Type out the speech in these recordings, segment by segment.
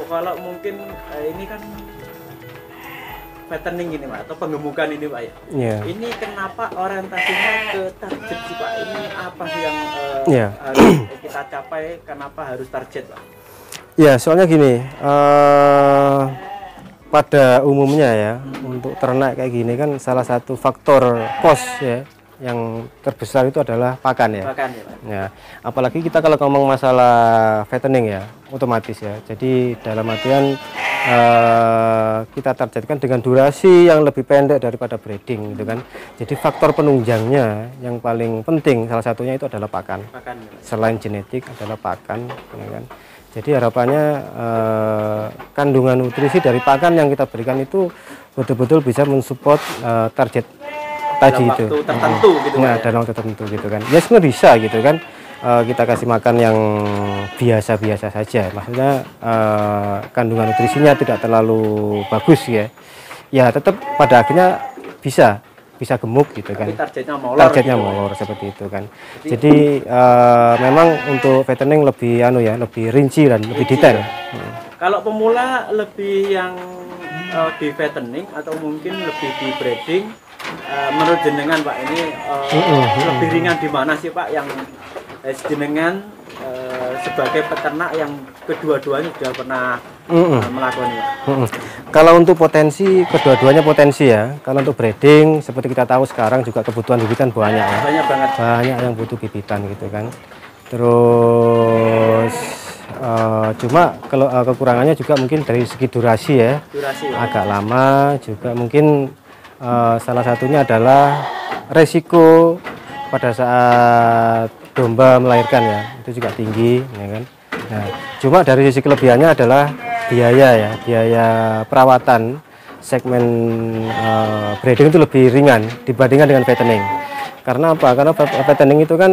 kalau mungkin ini kan fattening ini Pak, atau penggemukan ini Pak ya. Yeah. Ini kenapa orientasinya ke target sih Pak? Ini apa sih yang harus kita capai? Kenapa harus target Pak? Ya, soalnya gini, pada umumnya ya, untuk ternak kayak gini kan salah satu faktor cost ya yang terbesar itu adalah pakan ya. Pakan ya Pak. Ya, apalagi kita kalau ngomong masalah fattening ya, otomatis ya. Jadi dalam artian kita targetkan dengan durasi yang lebih pendek daripada breeding gitu kan. Jadi faktor penunjangnya yang paling penting salah satunya itu adalah pakan. Pakan ya Pak. Selain genetik adalah pakan, ya kan. Jadi harapannya kandungan nutrisi dari pakan yang kita berikan itu betul-betul bisa mensupport target tadi dalam itu. waktu tertentu gitu Nah, ya. dalam waktu tertentu gitu kan. Ya sebenarnya bisa gitu kan. Kita kasih makan yang biasa-biasa saja. Maksudnya kandungan nutrisinya tidak terlalu bagus ya. Ya tetap pada akhirnya bisa gemuk gitu kan. Tapi targetnya molor. Targetnya gitu. molor seperti itu kan. Jadi memang untuk fattening lebih lebih rinci dan lebih detail. Kalau pemula lebih yang di fattening atau mungkin lebih di breeding, menurut jenengan Pak ini lebih ringan di mana sih Pak yang jenengan sebagai peternak yang kedua-duanya sudah pernah melakukannya? Kalau untuk potensi, kedua-duanya potensi ya. Kalau untuk breeding, seperti kita tahu sekarang juga kebutuhan bibitan banyak ya. Banyak banget. Banyak yang butuh bibitan gitu kan. Terus cuma kalau kekurangannya juga mungkin dari segi durasi ya. Durasi. Agak lama juga mungkin salah satunya adalah resiko pada saat domba melahirkan ya. Itu juga tinggi ya kan. Nah, cuma dari sisi kelebihannya adalah biaya perawatan segmen breeding itu lebih ringan dibandingkan dengan fattening. Karena apa? Karena fattening itu kan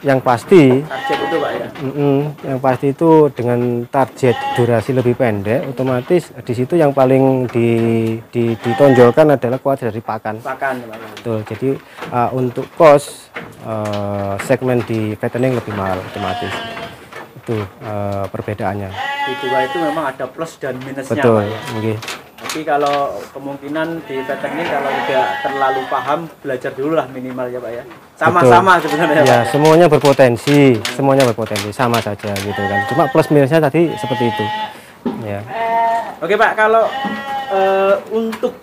yang pasti Target itu Pak ya. yang pasti itu dengan target durasi lebih pendek, otomatis di situ yang paling ditonjolkan adalah kualitas dari pakan. Pakan Pak. Betul. Jadi untuk cost segmen di fattening lebih mahal otomatis. Itu perbedaannya. Di dua itu memang ada plus dan minusnya Betul. Pak ya. Okay. Tapi kalau kemungkinan di fattening kalau tidak terlalu paham, belajar dulu lah minimal ya Pak ya. Sama-sama sebenarnya Ya, Pak. semuanya berpotensi, sama saja gitu kan. Cuma plus minusnya tadi seperti itu. Ya. Oke Pak, kalau untuk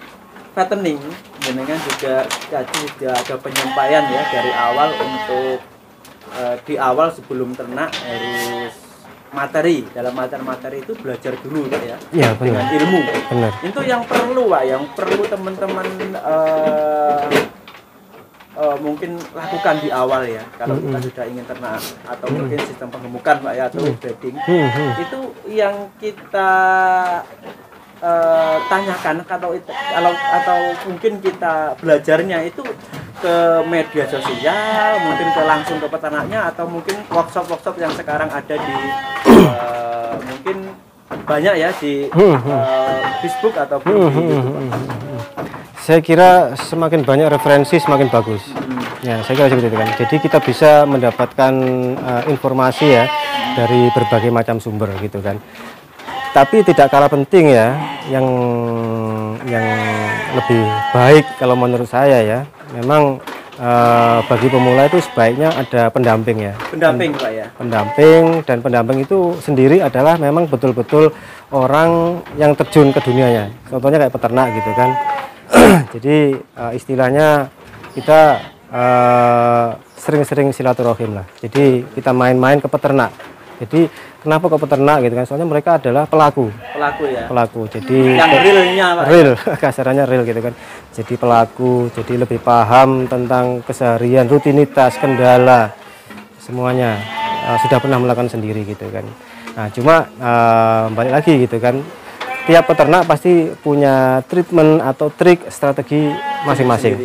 fattening, jenengan juga tadi sudah ada penyampaian ya dari awal untuk di awal sebelum ternak harus materi, dalam materi itu belajar dulu Pak ya. Ya, dengan benar. ilmu. Benar. Itu yang perlu Pak, yang perlu teman-teman mungkin lakukan di awal ya. Kalau kita sudah ingin ternak atau mungkin sistem penggemukan Pak ya atau breeding, itu yang kita tanyakan atau mungkin kita belajarnya itu ke media sosial, mungkin langsung ke peternaknya atau mungkin workshop yang sekarang ada di mungkin banyak ya di Facebook ataupun di YouTube. Saya kira semakin banyak referensi semakin bagus. Ya, saya kira seperti itu kan. Jadi kita bisa mendapatkan informasi ya dari berbagai macam sumber gitu kan. Tapi tidak kalah penting ya, yang lebih baik kalau menurut saya ya, memang bagi pemula itu sebaiknya ada pendamping ya. Pendamping Pak ya. Pendamping, dan pendamping itu sendiri adalah memang betul-betul orang yang terjun ke dunianya. Contohnya kayak peternak gitu kan. Jadi istilahnya kita sering-sering silaturahim lah. Jadi kita main-main ke peternak. Jadi kenapa ke peternak gitu kan? Soalnya mereka adalah pelaku ya. Pelaku. Jadi yang realnya Pak. Real, kasarannya real gitu kan. Jadi pelaku, jadi lebih paham tentang keseharian, rutinitas, kendala, semuanya sudah pernah melakukan sendiri gitu kan. Nah cuma balik lagi gitu kan. Tiap peternak pasti punya treatment atau trik strategi masing-masing.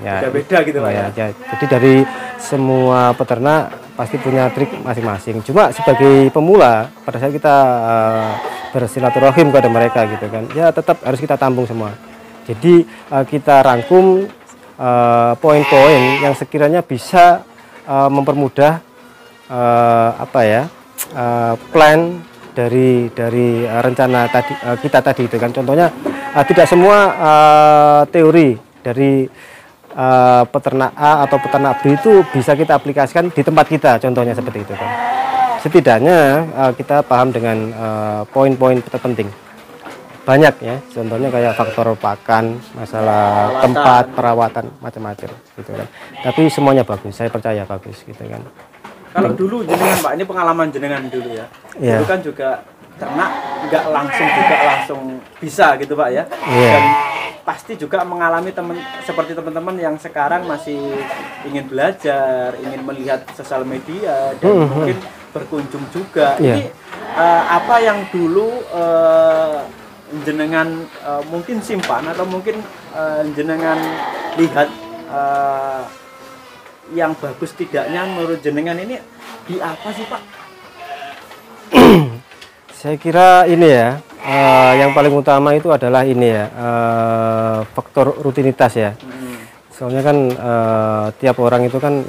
Ya, beda gitu Pak ya. Jadi dari semua peternak pasti punya trik masing-masing. Cuma sebagai pemula pada saat kita bersilaturahim kepada mereka gitu kan, ya tetap harus kita tampung semua. Jadi kita rangkum poin-poin yang sekiranya bisa mempermudah plan dari rencana tadi kita tadi itu kan. Contohnya tidak semua teori dari peternak A atau peternak B itu bisa kita aplikasikan di tempat kita, contohnya seperti itu kan. Setidaknya kita paham dengan poin-poin terpenting. Banyak ya, contohnya kayak faktor pakan, masalah tempat, perawatan, macam-macam gitu kan. Tapi semuanya bagus, saya percaya bagus gitu kan. Kalau dulu jenengan Pak, ini pengalaman jenengan dulu ya. Yeah. Dulu kan juga ternak nggak langsung bisa gitu Pak ya. Yeah. Dan pasti juga mengalami seperti teman-teman yang sekarang masih ingin belajar, ingin melihat sosial media dan mungkin berkunjung juga. Yeah. Ini apa yang dulu jenengan mungkin simpan atau mungkin jenengan lihat yang bagus tidaknya menurut jenengan ini di apa sih Pak? Saya kira ini ya, yang paling utama itu adalah ini ya, faktor rutinitas ya. Soalnya kan tiap orang itu kan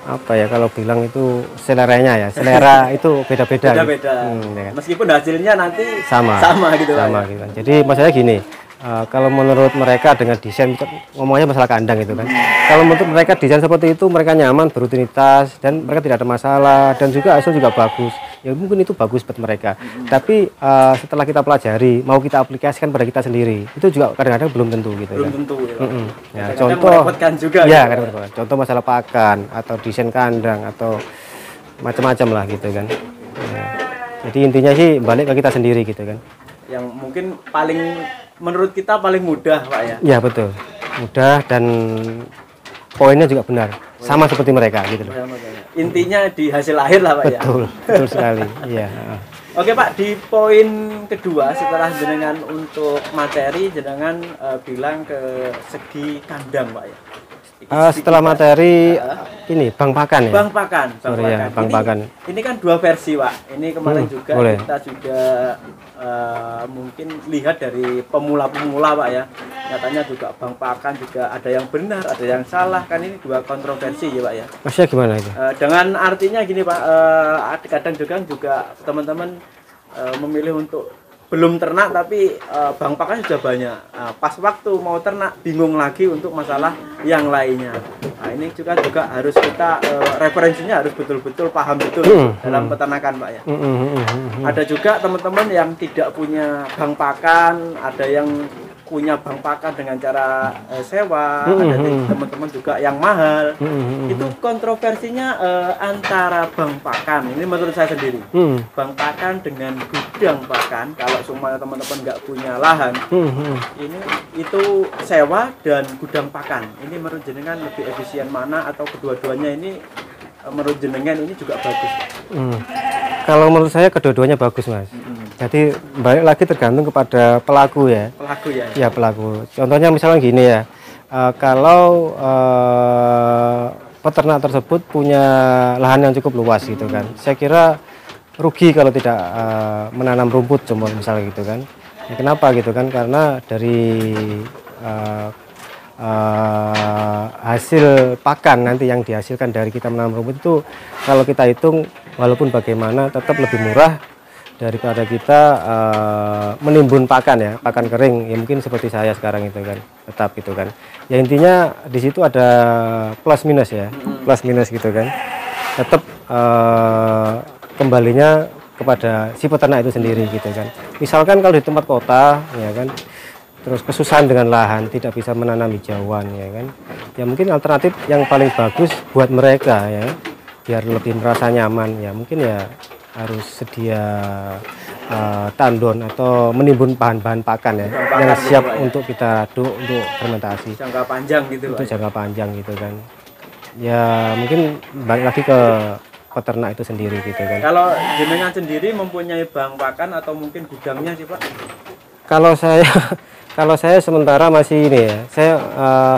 apa ya, kalau bilang itu seleranya ya, selera itu beda-beda. Beda-beda. Ya kan? Meskipun hasilnya nanti sama gitu. Pak, gitu. Jadi masalahnya gini, kalau menurut mereka dengan desain, ngomongnya masalah kandang itu kan, kalau menurut mereka desain seperti itu mereka nyaman, berrutinitas, dan mereka tidak ada masalah, dan juga hasil juga bagus, ya mungkin itu bagus buat mereka. Tapi setelah kita pelajari, mau kita aplikasikan pada kita sendiri, itu juga kadang-kadang belum tentu gitu. Belum kan? tentu ya. Ya, Contoh merepotkan juga ya, gitu. contoh masalah pakan atau desain kandang atau macam-macam lah gitu kan. Ya. Jadi intinya sih balik ke kita sendiri gitu kan. Yang mungkin menurut kita paling mudah Pak ya. Ya betul, mudah dan poinnya juga benar, sama seperti mereka gitu loh. Intinya di hasil akhir lah Pak ya. Betul sekali. Iya. Oke Pak, di poin kedua setelah jenengan untuk materi jenengan bilang ke segi kandang Pak ya. Setelah materi ini bang pakan ya. Bang pakan. Ya, bang pakan. Ini kan dua versi Pak. Ini kemarin juga boleh. kita juga mungkin lihat dari pemula-pemula Pak ya. Nyatanya juga bang pakan juga ada yang benar, ada yang salah, kan ini dua kontroversi ya Pak ya. Maksudnya gimana itu? Dengan artinya gini Pak, kadang juga teman-teman memilih untuk belum ternak tapi bang pakan sudah banyak. Pas waktu mau ternak bingung lagi untuk masalah yang lainnya. Nah, ini juga harus kita referensinya harus betul-betul paham betul dalam peternakan Pak ya. Ada juga teman-teman yang tidak punya bang pakan, ada yang punya bang pakan dengan cara sewa, ada teman-teman juga yang mahal. Itu kontroversinya antara bang pakan, ini menurut saya sendiri, bang pakan dengan gudang pakan. Kalau semuanya teman-teman nggak punya lahan, itu sewa dan gudang pakan. Ini menurut jenengan lebih efisien mana, atau kedua-duanya ini menurut jenengan ini juga bagus? Kalau menurut saya kedua-duanya bagus Mas. Jadi balik lagi tergantung kepada pelaku ya. Pelaku ya. Ya pelaku. Contohnya misalnya gini ya, kalau peternak tersebut punya lahan yang cukup luas gitu kan, saya kira rugi kalau tidak menanam rumput cuma misalnya gitu kan. Ya, kenapa gitu kan? Karena dari hasil pakan nanti yang dihasilkan dari kita menanam rumput itu, kalau kita hitung walaupun bagaimana tetap lebih murah daripada kita menimbun pakan ya, pakan kering ya, mungkin seperti saya sekarang itu kan, tetap gitu kan. Ya intinya di situ ada plus minus ya, plus minus gitu kan. Tetap kembalinya kepada si peternak itu sendiri gitu kan. Misalkan kalau di tempat kota ya kan, terus kesusahan dengan lahan, tidak bisa menanam hijauan ya kan, ya mungkin alternatif yang paling bagus buat mereka ya, biar lebih merasa nyaman ya, mungkin ya harus sedia tandon atau menimbun bahan-bahan pakan ya, yang siap untuk kita aduk untuk fermentasi jangka panjang gitu untuk jangka panjang gitu kan. Ya mungkin balik lagi ke peternak itu sendiri gitu kan. Kalau jenengan sendiri mempunyai bank pakan atau mungkin gudangnya sih Pak? Kalau saya sementara masih ini ya, saya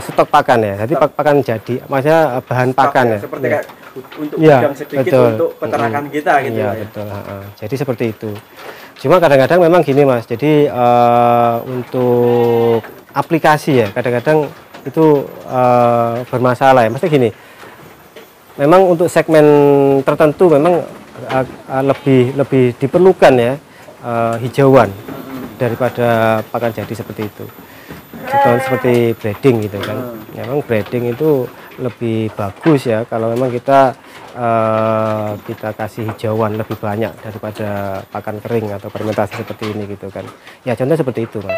stok pakan ya, jadi pakan jadi, maksudnya bahan Stok pakan ya. Seperti kayak untuk ya, gudang sedikit betul. Untuk peternakan kita gitu ya. Ya. Betul. Jadi seperti itu. Cuma kadang-kadang memang gini Mas, jadi untuk aplikasi ya, kadang-kadang itu bermasalah ya. Maksudnya gini, memang untuk segmen tertentu memang lebih diperlukan ya hijauan daripada pakan jadi seperti itu. Contoh seperti breeding gitu kan. Memang breeding itu lebih bagus ya kalau memang kita kasih hijauan lebih banyak daripada pakan kering atau fermentasi seperti ini gitu kan. Ya contoh seperti itu Mas.